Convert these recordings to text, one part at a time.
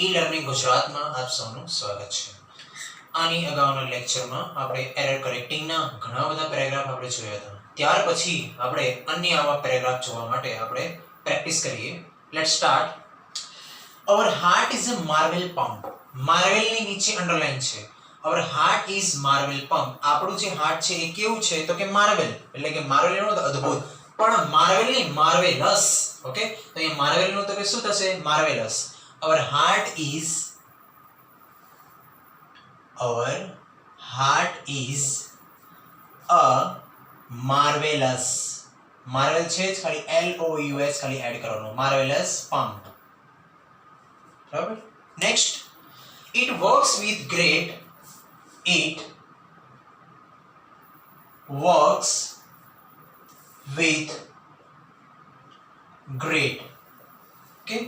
E learning ગુજરાતમાં આપ સૌનું સ્વાગત છે. આની અગાઉના લેક્ચરમાં આપણે એરર કરેક્ટિંગના ઘણા બધા પેરેગ્રાફ આપણે જોયા હતા. ત્યાર પછી આપણે અન્ય આવા પેરેગ્રાફ જોવા માટે આપણે પ્રેક્ટિસ કરીએ. Let's start. Our heart is a marvel pump. માર્વેલની નીચે અંડરલાઈન છે. Our heart is marvel pump. આપણું જે હાર્ટ છે એ કેવું છે તો કે માર્વેલ, એટલે કે માર્વેલ એનો અદ્ભુત, પણ માર્વેલ નહીં, માર્વેલસ. ઓકે, તો અહીંયા માર્વેલ નું તો કે શું થશે? Marvellous. Our heart is a marvelous. Marvel છે જ, ખાલી LOUS ખાલી એડ કરવાનો. Marvelous pump. બરાબર. Next, it works with great. It works with great. Okay.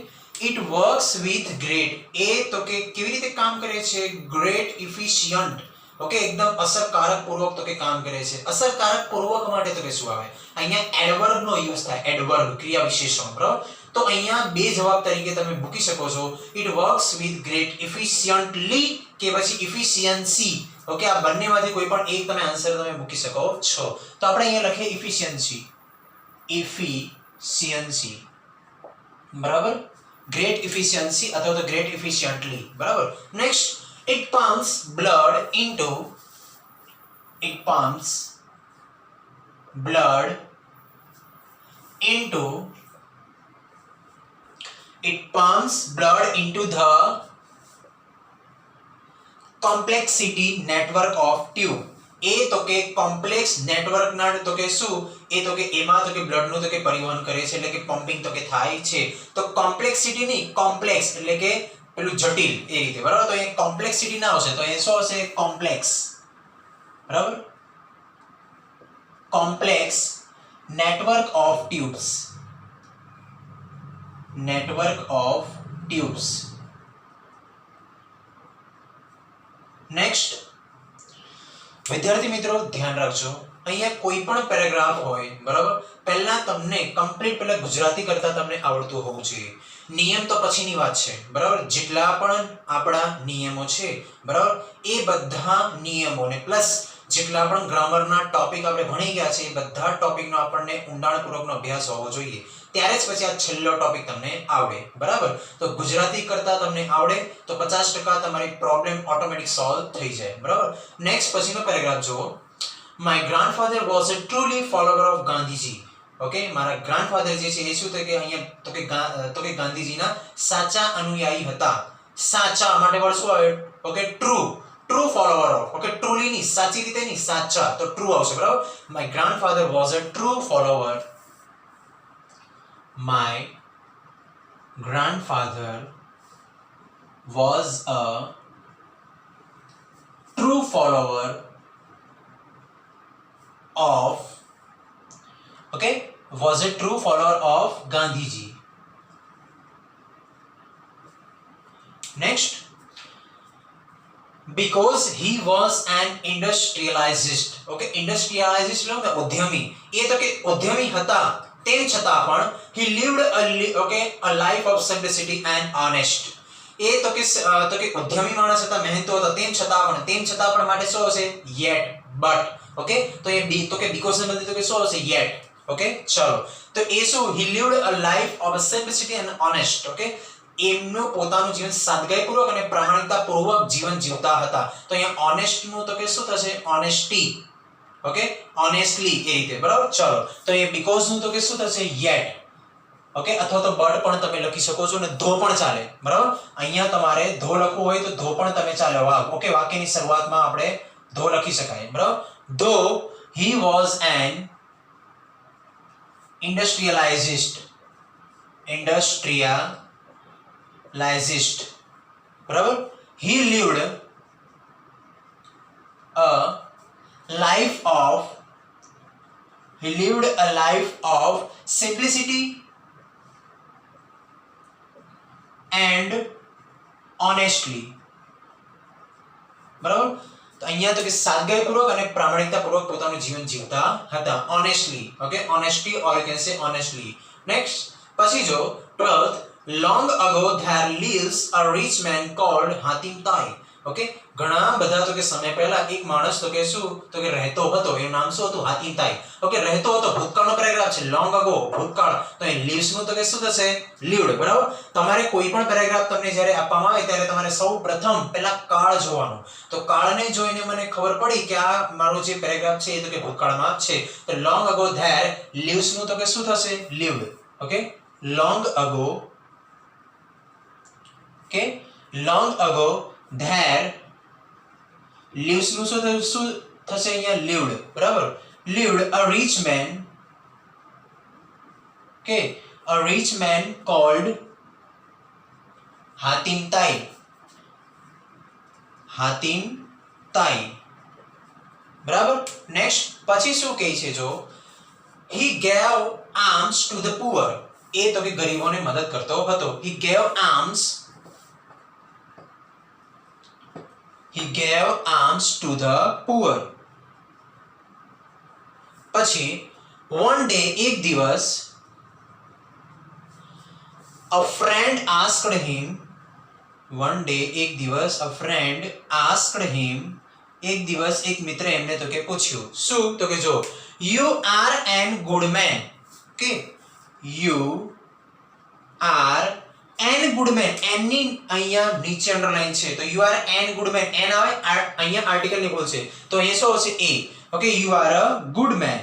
It works with great. એ તો કે કેવી રીતે કામ કરે છે? Great efficient. ઓકે, એકદમ અસરકારક પૂર્વક તો કે કામ કરે છે. અસરકારક પૂર્વક માટે તો કે શું આવે? અહીંયા એડવર્બ નો યુઝ થાય. એડવર્બ ક્રિયા વિશેષણ. બરાબર. તો અહીંયા બે જવાબ તરીકે તમે મૂકી શકો છો. It works with great efficiently કે પછી efficiency. ઓકે, આ બંનેમાંથી કોઈ પણ એક તમે આન્સર તમે મૂકી શકો છો. તો આપણે અહીંયા લખીએ efficiency. efficiency. બરાબર. Great efficiency अथवा तो great efficiently. बराबर. Next, it pumps blood into the complexity network of tube. એ તો કે કોમ્પ્લેક્સ નેટવર્ક ના તો કે શું? એ તો કે એમાં તો કે બ્લડ નું તો કે પરિવહન કરે છે, એટલે કે પમ્પિંગ તો કે થાય છે. તો કોમ્પ્લેક્સિટી ની, કોમ્પ્લેક્સ એટલે કે પેલું જટિલ એ રીતે. બરાબર. તો અહીંયા કોમ્પ્લેક્સિટી ના હશે તો એ શું હશે? કોમ્પ્લેક્સ. બરાબર. Complex network of tubes. Next, વિદ્યાર્થી મિત્રો ધ્યાન રાખજો, અહીંયા કોઈ પણ પેરેગ્રાફ હોય, બરાબર, પહેલા તમને કમ્પ્લીટ પહેલા ગુજરાતી કરતા તમને આવડતું હોવું જોઈએ. નિયમ તો પછીની વાત છે. બરાબર. જેટલા પણ આપણા નિયમો છે, બરાબર, એ બધા નિયમોને પ્લસ જેટલા પણ ગ્રામરના ટોપિક આપણે ભણી ગયા છે એ બધા ટોપિકનો આપણને ઊંડાણપૂર્વકનો અભ્યાસ હોવો જોઈએ. ત્યારે જ પછી આ છેલ્લો ટોપિક તમને આવડે. બરાબર. તો ગુજરાતી કરતા તમને આવડે તો 50% તમારી પ્રોબ્લેમ ઓટોમેટિક સોલ્વ થઈ જાય. બરાબર. નેક્સ્ટ પછીનો પેરેગ્રાફ જુઓ. My grandfather was a truly follower of Gandhiji. Okay, મારા ગ્રાન્ડફાધર જે છે એ શું તો કે અહીંયા તો કે ગાંધીજીના સાચા અનુયાયી હતા. સાચા માટે વર્ડ શું આવે? Okay, true follower of. Okay, truly ની, સાચી રીતે ની, સાચા તો ટ્રુ આવશે. બરાબર. My grandfather was a true follower. My grandfather was a true follower of, okay, was a true follower of Gandhiji. Next, because he was an industrialist. Okay, industrialist એટલે ઉદ્યમી. એ તો કે ઉદ્યમી હતા, તેમ છતાં પણ he lived a life of simplicity and honest. એ તો કે ઉદ્યમી માણસ હતા, મહેનતુ હતા, તેમ છતાં પણ માટે શું હશે? yet, but. ઓકે, તો એ બી તો કે because ને બદલે તો કે શું હશે? yet. ઓકે, ચલો. તો એ શું? he lived a life of simplicity and honest. Okay, એમનું પોતાનું જીવન સાદગીપૂર્વક અને પ્રામાણિકતાપૂર્વક જીવન જીવતા હતા. તો અહીંયા ઓનેસ્ટ નું તો કે શું થશે? ઓનેસ્ટી. ઓકે, ઓનેસ્ટલી એ રીતે. બરાબર. ચલો, તો એ બીકોઝ નું તો કે શું થશે? yet. ઓકે, અથવા તો બટ પણ તમે લખી શકો છો અને ધો પણ ચાલે. બરાબર. અહીંયા તમારે ધો લખવું હોય તો ધો પણ તમે ચાલે. ઓકે, વાક્યની શરૂઆતમાં આપણે ધો લખી શકાય. બરાબર. though he was an industrialist. બરાબર. he lived a life of simplicity and honestly. બરાબર. તો અહીંયા તો કે સાદગીપૂર્વક અને પ્રામાણિકતાપૂર્વક પોતાનું જીવન જીવતા હતા. Honestly. Okay, honesty or you can say honestly. Next પછી જો 12th, long ago there lives a rich man called Hatim Tai. Okay, ઘણા બધા તો કે સમય પહેલા એક માણસ તો કે શું તો કે રહેતો હતો, એનું નામ શું હતું? હાતિમ તાઈ. ઓકે, રહેતો હતો ભૂતકાળનો પેરેગ્રાફ છે, લોંગ અગો ભૂતકાળ, તો એ lives નું તો કે શું થશે? lived. બરાબર. તમારે કોઈ પણ પેરેગ્રાફ તમને જ્યારે આપવામાં આવે ત્યારે તમારે સૌપ્રથમ પહેલા કાળ જોવાનો. તો કાળને જોઈને મને ખબર પડી કે આ મારો જે પેરેગ્રાફ છે એ તો કે ભૂતકાળમાં છે. તો long ago there lives નું તો કે શું થશે? lived. Okay, long ago, okay, long ago there lives નું શું થશે અહીંયા? lived. બરાબર. lived a rich man, okay, a rich man called Hatim Tai. Hatim Tai. બરાબર. નેક્સ્ટ પછી શું કહે છે જો? he gave alms to the poor. એ તો કે ગરીબોને મદદ કરતો હતો. he gave alms to the poor. પછી one day, એક દિવસ, a friend asked him, one day, એક દિવસ, a friend asked him, એક દિવસ એક મિત્ર એમને તો કે પૂછ્યું શું? તો કે જો you are an good man. Okay, you are an good man. n ની અહીંયા નીચે અંડરલાઈન છે તો you are an good man. n આવે અહીંયા આર્ટિકલ ની બોલ છે તો અહીંયા શું આવશે? a. Okay, you are a good man.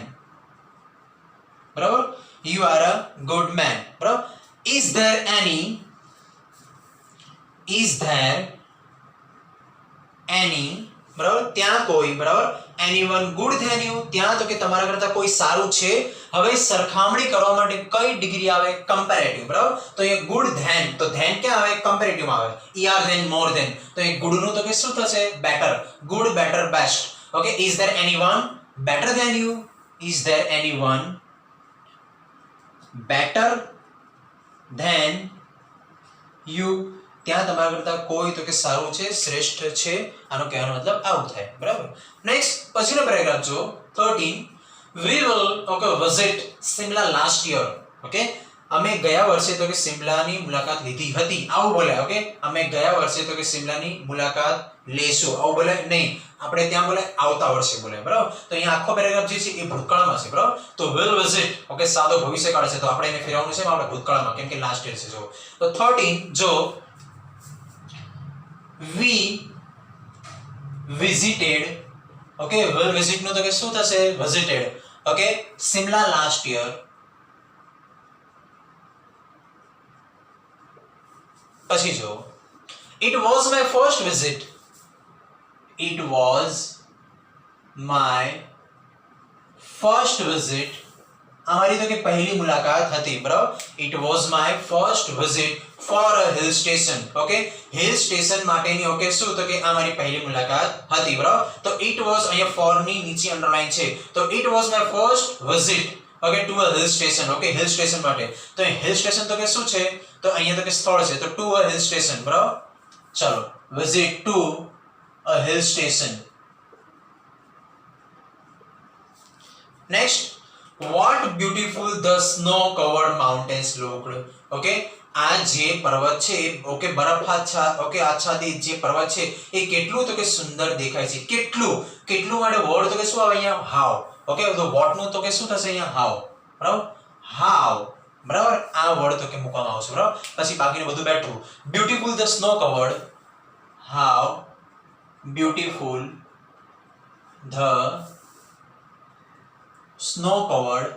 બરાબર. you are a good man. બરાબર. is there any બરાબર ત્યાં કોઈ, બરાબર, anyone good than you, ત્યાં તો કે તમારા કરતા કોઈ સારું છે. હવે સરખામણી કરવા માટે કઈ ડિગ્રી આવે? કમ્પેરેટિવ. બરાબર. તો એ good than, તો than ક્યાં આવે? કમ્પેરેટિવ માં આવે. er than, more than, તો એ good નું તો કે શું થશે? better. good, better, best. Okay, is there anyone better than you? is there anyone better than you? ત્યાં તમારા કરતા કોઈ તો કે સારું છે, શ્રેષ્ઠ છે. આનો કહેવાનો મતલબ આવું થાય. બરાબર. નેક્સ્ટ પછીનો પેરેગ્રાફ જો 13. we will, okay, visit Simla last year. Okay, અમે ગયા વર્ષે તો કે સિમલાની મુલાકાત લીધી હતી. આવું બોલાય. ઓકે, અમે ગયા વર્ષે તો કે સિમલાની મુલાકાત લેશું. આવું બોલાય નહીં. આપણે ત્યાં બોલાય આવતા વર્ષે બોલાય. બરાબર. તો અહીંયા આખો પેરેગ્રાફ જે છે એ ભૂતકાળમાં છે. બરાબર. તો will visit, ઓકે, સાદો ભવિષ્યકાળ છે તો આપણે એને ફેરવવાનું છે આપણે ભૂતકાળમાં, કેમ કે લાસ્ટ યર છે. જો તો 13 જો we visited, okay, will visit નું તો કે શું થશે? visited. okay, Simla last year. પછી જો it was my first visit. it was my first visit. અમારી તો કે પહેલી મુલાકાત હતી. બરાબર. it was my first visit for a hill station. okay, hill station માટેની ઓકે શું તો કે અમારી પહેલી મુલાકાત હતી. બરાબર. તો it was અહીંયા for ની નીચે અંડરલાઈન છે તો it was my first visit, okay, to a hill station. okay, hill station માટે તો hill station તો કે શું છે? તો અહીંયા તો કે સ્થળ છે તો to a hill station. બરાબર. ચાલો, visit to a hill station. next, what beautiful the snow covered mountains looked. okay, આ જે પર્વત છે ઓકે બરફ આચ્છાદિત જે પર્વત છે એ કેટલું તો કે સુંદર દેખાય છે. કેટલું માટે વર્ડ તો કે શું આવે અહીંયા? how. ઓકે, તો what નું તો કે શું થશે અહીંયા? how. બરાબર. how. બરાબર. આ વર્ડ તો કે મૂકવામાં આવશે. બરાબર. પછી બાકીનું બધું બેઠું. beautiful the snow covered, how beautiful the snow covered,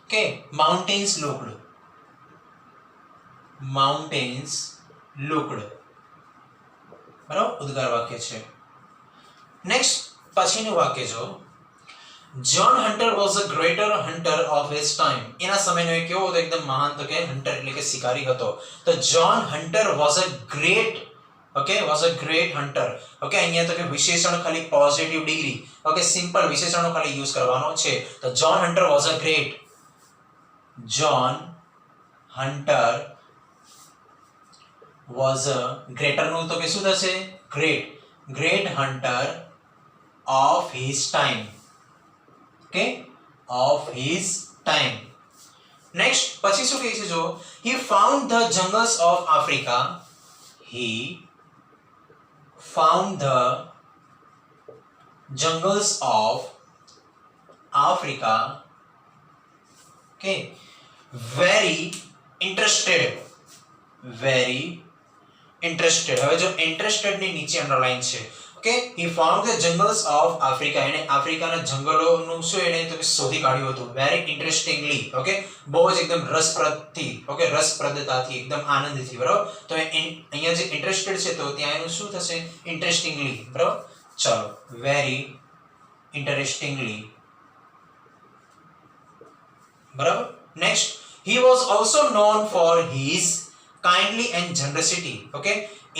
okay, mountains looked. બરાબર. ઉદ્ગાર વાક્ય છે. નેક્સ્ટ પછીનું વાક્ય જો John Hunter was a greater hunter of his time. એના સમયનો એક કેવો હતો? એકદમ મહાન તો કે હન્ટર એટલે કે શિકારી હતો. તો John Hunter was a great, okay, was a great hunter. okay, અહીંયા તો કે વિશેષણ ખાલી પોઝિટિવ ડિગ્રી, okay, સિમ્પલ વિશેષણનો ખાલી યુઝ કરવાનો છે. તો John Hunter was a great, John Hunter was a, greater નું તો કે શું થશે? great hunter of his time. okay, of his time. Next પછી શું કહે છે જો he found the jungles of Africa. He found the jungles of Africa. Okay. Very interested. Very interested. હવે જો interested ની નીચે અંડરલાઈન છે. Okay he found the jungles of Africa. એને આફ્રિકાના જંગલોનું શું એને તો શોધી કાઢ્યું હતું very interestingly. ઓકે બહુ જ એકદમ રસપ્રદથી. ઓકે રસપ્રદતાથી એકદમ આનંદથી. બરાબર તો અહીંયા જે interested છે તો ત્યાં એનું શું થશે interestingly. બરાબર ચલો very interestingly. બરાબર next he was also known for his kindly and generosity. Okay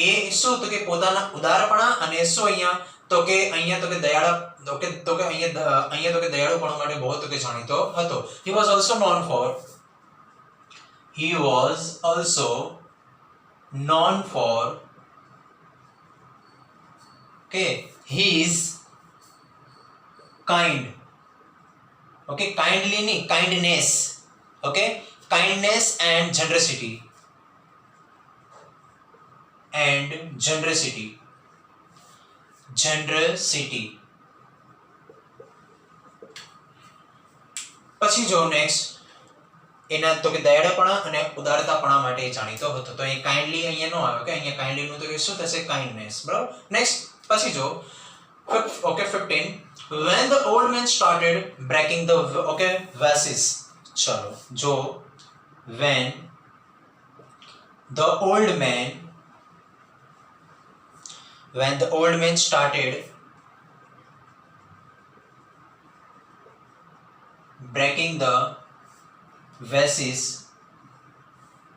એ શું તો કે પોતાના ઉદારપણા અને શું અહીંયા તો કે દયાળુ ઓકે તો કે અહીંયા તો કે દયાળુપણું માટે બહુ તો કે જાણીતો હતો. he was also known for okay his kind. okay kindly ની kindness. okay kindness and generosity. પછી જો નેક્સ્ટ એના તો કે દયાળુપણા અને ઉદારતાપણા માટે જાણીતો હતો. તો અહીં કાઇન્ડલી અહીંયા નો આવે કે અહીંયા કાઇન્ડલી નું તો શું થશે કાઇન્ડનેસ. બરાબર નેક્સ્ટ પછી જો okay 15 when the old man started breaking the okay vases. ચલો જો when the old man started breaking the vases.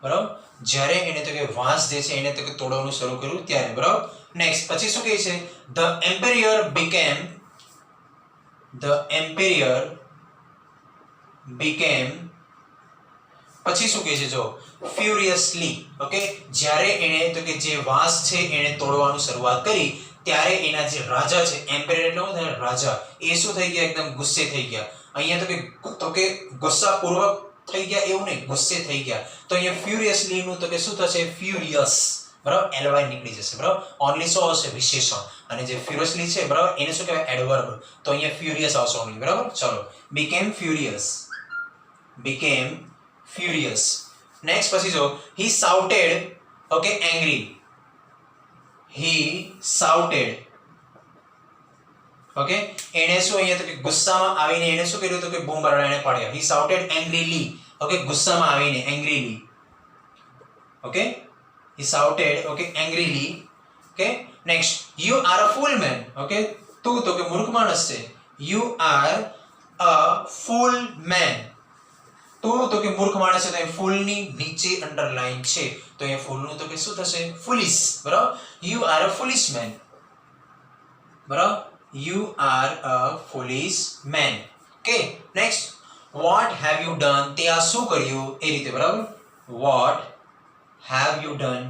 બરાબર જ્યારે એને તો કે વાંસ જે છે એને તો કે તોડવાનું શરૂ કર્યું ત્યારે. બરાબર નેક્સ્ટ પછી શું કહે છે the emperor became પછી શું કહે છે જો furiously. ઓકે જ્યારે એને તો કે જે વાંસ છે એને તોડવાનું શરૂઆત કરી ત્યારે એના જે રાજા છે એમ્પેરર એટલે શું થાય રાજા એ શું થઈ ગયા એકદમ ગુસ્સે થઈ ગયા. અહીંયા તો કે ગુસ્સાપૂર્વક થઈ ગયા એવું નહીં ગુસ્સે થઈ ગયા. તો અહીંયા furiously નું તો કે શું થશે furious. બરાબર ly નીકળી જશે. બરાબર ઓનલી શું આવશે વિશેષણ અને જે furiously છે બરાબર એને શું કહેવાય એડવર્બ. તો અહીંયા furious આવશે ઓનલી. બરાબર ચલો became furious. નેક્સ્ટ પછી જો he shouted okay angry. Okay એને શું અહીંયા તો કે ગુસ્સામાં આવીને એને શું કર્યું તો કે બૂમ બરાડા એને પાડ્યા. he shouted angrily. ઓકે ગુસ્સામાં આવીને angrily. Okay he shouted okay angrily. okay next you are a fool man. okay તું તો કે મૂર્ખ માણસ છે. you are a fool man. તું તો કે મૂર્ખ માણસ છે તો એ ફૂલ ની નીચે અંડરલાઈન છે તો એ ફૂલ નું તો કે શું થશે foolish. બરાબર you are a foolish man. બરાબર you are a foolish man. okay next what have you done. તે આ શું કર્યું એ રીતે. બરાબર what have you done.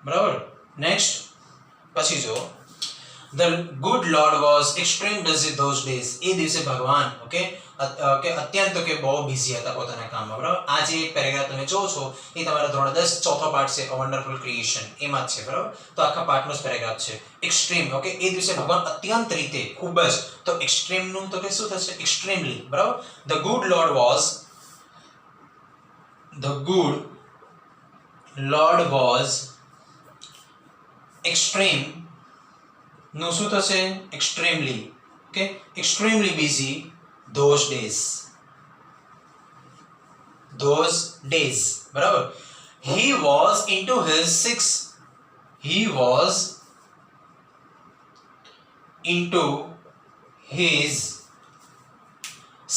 બરાબર નેક્સ્ટ પછી જો the good lord was extreme busy those days. એ દિવસે ભગવાન ઓકે અત્યંત કે બહુ બિઝી હતા પોતાના કામમાં. બરાબર આ જે એક પેરેગ્રાફ તમે જોવો છો એ તમારા ધોરણ 10 ચોથો પાઠ છે a wonderful creation એમાં જ છે. બરાબર તો આખા પાઠનો જ પેરેગ્રાફ છે એક્સ્ટ્રીમ. ઓકે એ દિવસે ભગવાન અત્યંત રીતે ખૂબ જ તો એક્સ્ટ્રીમ નું તો કે શું થશે એક્સ્ટ્રીમલી. બરાબર the good lord was extreme નું શું થશે extremely. okay extremely busy those days. બરાબર he was into his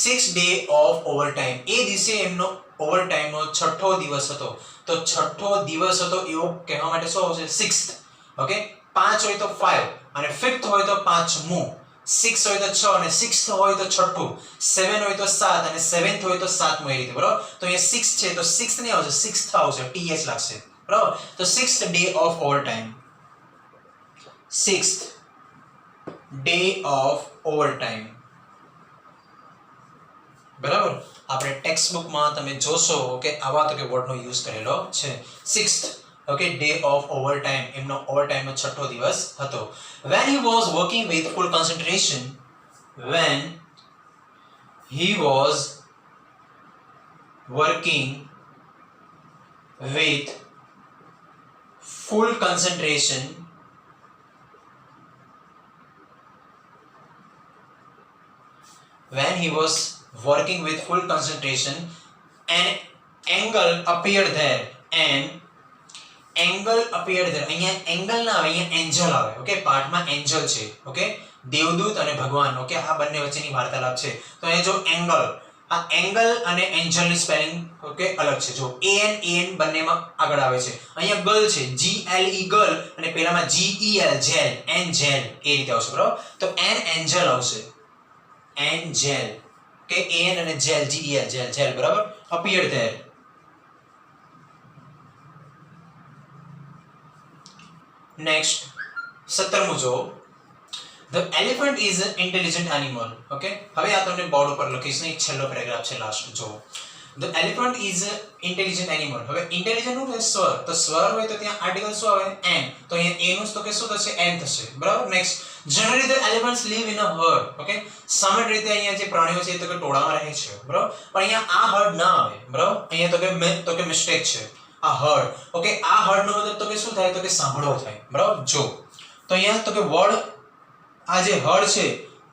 sixth day of overtime. એ દિવસે એમનો ઓવરટાઈમ નો છઠ્ઠો દિવસ હતો. તો છઠ્ઠો દિવસ હતો એવું કહેવા માટે શું આવશે સિક્સ્થ. ઓકે 5 હોય તો 5 અને ફિફ્થ હોય તો પાંચમું, 6 હોય તો 6 અને સિક્સ્થ હોય તો છઠ્ઠું, 7 હોય તો 7 અને સેવન્થ હોય તો સાતમું એ રીતે. બરાબર તો અહીંયા 6 છે તો સિક્સ્થ નહીં આવશે સિક્સ્થ આવશે th લાગશે. બરાબર તો sixth day of overtime. Sixth day of overtime. બરાબર. આપણે ટેક્સ્ટ બુકમાં તમે જોશો કે આવા તો કે વર્ડનો યુઝ કરેલો છે. 6th okay day of overtime, એમનો ઓવરટાઈમનો છઠ્ઠો દિવસ હતો. when he was working with full concentration when he was working with full concentration when he was working with full concentration an angle appeared there and angle appeared there. અહીંયા angle ના આવે, અહીંયા Angel આવે. Okay, પાઠમાં Angel છે. Okay, દેવદૂત અને ભગવાન. Okay, આ બંને વચ્ચેની વાર્તાલાપ છે. તો અહીંયા જો એંગલ, આ એંગલ અને એન્જલની સ્પેલિંગ ઓકે અલગ છે. જો an બંનેમાં આગળ આવે છે. અહીંયા ગલ છે, GLE ગલ, અને પેલામાં GEL જેલ, એન્જેલ એ રીતે આવશે. બરાબર, તો an એન્જલ આવશે, એન્જેલ. કે an અને જેલ, GEL જેલ, જેલ. બરાબર, appeared there. નેક્સ્ટ 17મું જો, the elephant is an intelligent animal. Okay, હવે આ તમને બોર્ડ ઉપર લખીશ ને, છેલ્લો પેરેગ્રાફ છે લાસ્ટ. જો the elephant is an intelligent animal. હવે ઇન્ટેલિજન્ટ નું સ્વર, તો સ્વર હોય તો ત્યાં આર્ટિકલ શું આવે? an. તો અહીંયા a નું તો કે શું થશે? n થશે. બરાબર. Next, generally the elephants live in a herd. Okay, સામાન્ય રીતે અહીંયા જે પ્રાણીઓ છે એ તો કે ટોળામાં રહે છે. બરાબર, પણ અહીંયા આ હર્ડ ના આવે. બરાબર, અહીંયા તો કે મિસ્ટેક છે. આ હર્ડ. ઓકે, આ હર્ડ નો મતલબ તો કે શું થાય? તો કે સાંભળો થાય. બરાબર, જો તો અહીંયા તો કે વર્ડ, આ જે હર્ડ છે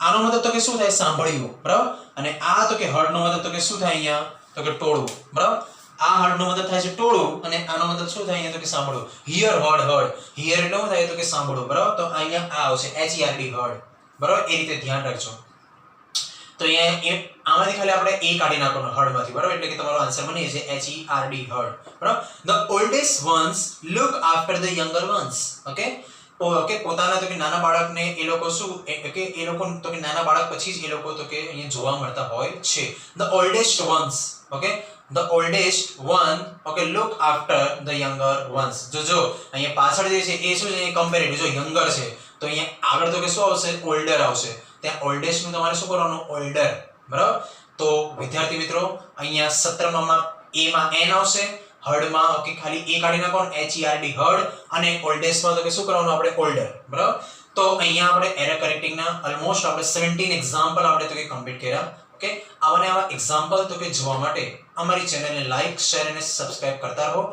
આનો મતલબ તો કે શું થાય? સાંભળ્યું. બરાબર, અને આ તો કે હર્ડ નો મતલબ તો કે શું થાય? અહીંયા તો કે ટોળું. બરાબર, આ હર્ડ નો મતલબ થાય છે ટોળું, અને આનો મતલબ શું થાય? અહીંયા તો કે સાંભળવું. હિયર હર્ડ, હર્ડ હિયર એટલે શું થાય? તો કે સાંભળવું. બરાબર, તો અહીંયા આ આવશે HERD હર્ડ. બરાબર, એ રીતે ધ્યાન રાખજો. તો અહીંયા આમાંથી ખાલી આપણે a કાઢી નાખવાનો હર્ડમાંથી. બરાબર, એટલે કે તમારો આન્સર બની જશે HERD હર્ડ. બરાબર, the oldest ones look after the younger ones. Okay, okay, પોતાના તો કે નાના બાળકને એ લોકો શું કે એ લોકો તો કે નાના બાળક પછી જ એ લોકો તો કે અહીંયા જોવા મળતા હોય છે. the oldest ones. Okay, the oldest one okay look after the younger ones. જો અહીંયા પાછળ જે છે એ શું છે? કમ્પેરેટિવ. જો યંગર છે તો અહીંયા આગળ તો કે શું આવશે? ઓલ્ડર આવશે. ત્યાં ઓલ્ડેસ્ટ નું તમારે શું કરવાનું? ઓલ્ડર. બરાબર, તો વિદ્યાર્થી મિત્રો અહીંયા 17માં a માં n આવશે, હર્ડ માં ઓકે ખાલી a કાઢી નાખવાનું HERD હર્ડ, અને ઓલ્ડેસ્ટ માં તો કે શું કરવાનું? આપણે ઓલ્ડર. બરાબર, તો અહીંયા આપણે એરર કરેક્ટિંગ ના ઓલમોસ્ટ આપણે 17 એક્ઝામ્પલ આપણે તો કે કમ્પ્લીટ કર્યા. ઓકે, આવા એક્ઝામ્પલ તો કે જોવા માટે અમારી ચેનલને લાઈક, શેર અને સબસ્ક્રાઇબ કરતા રહો.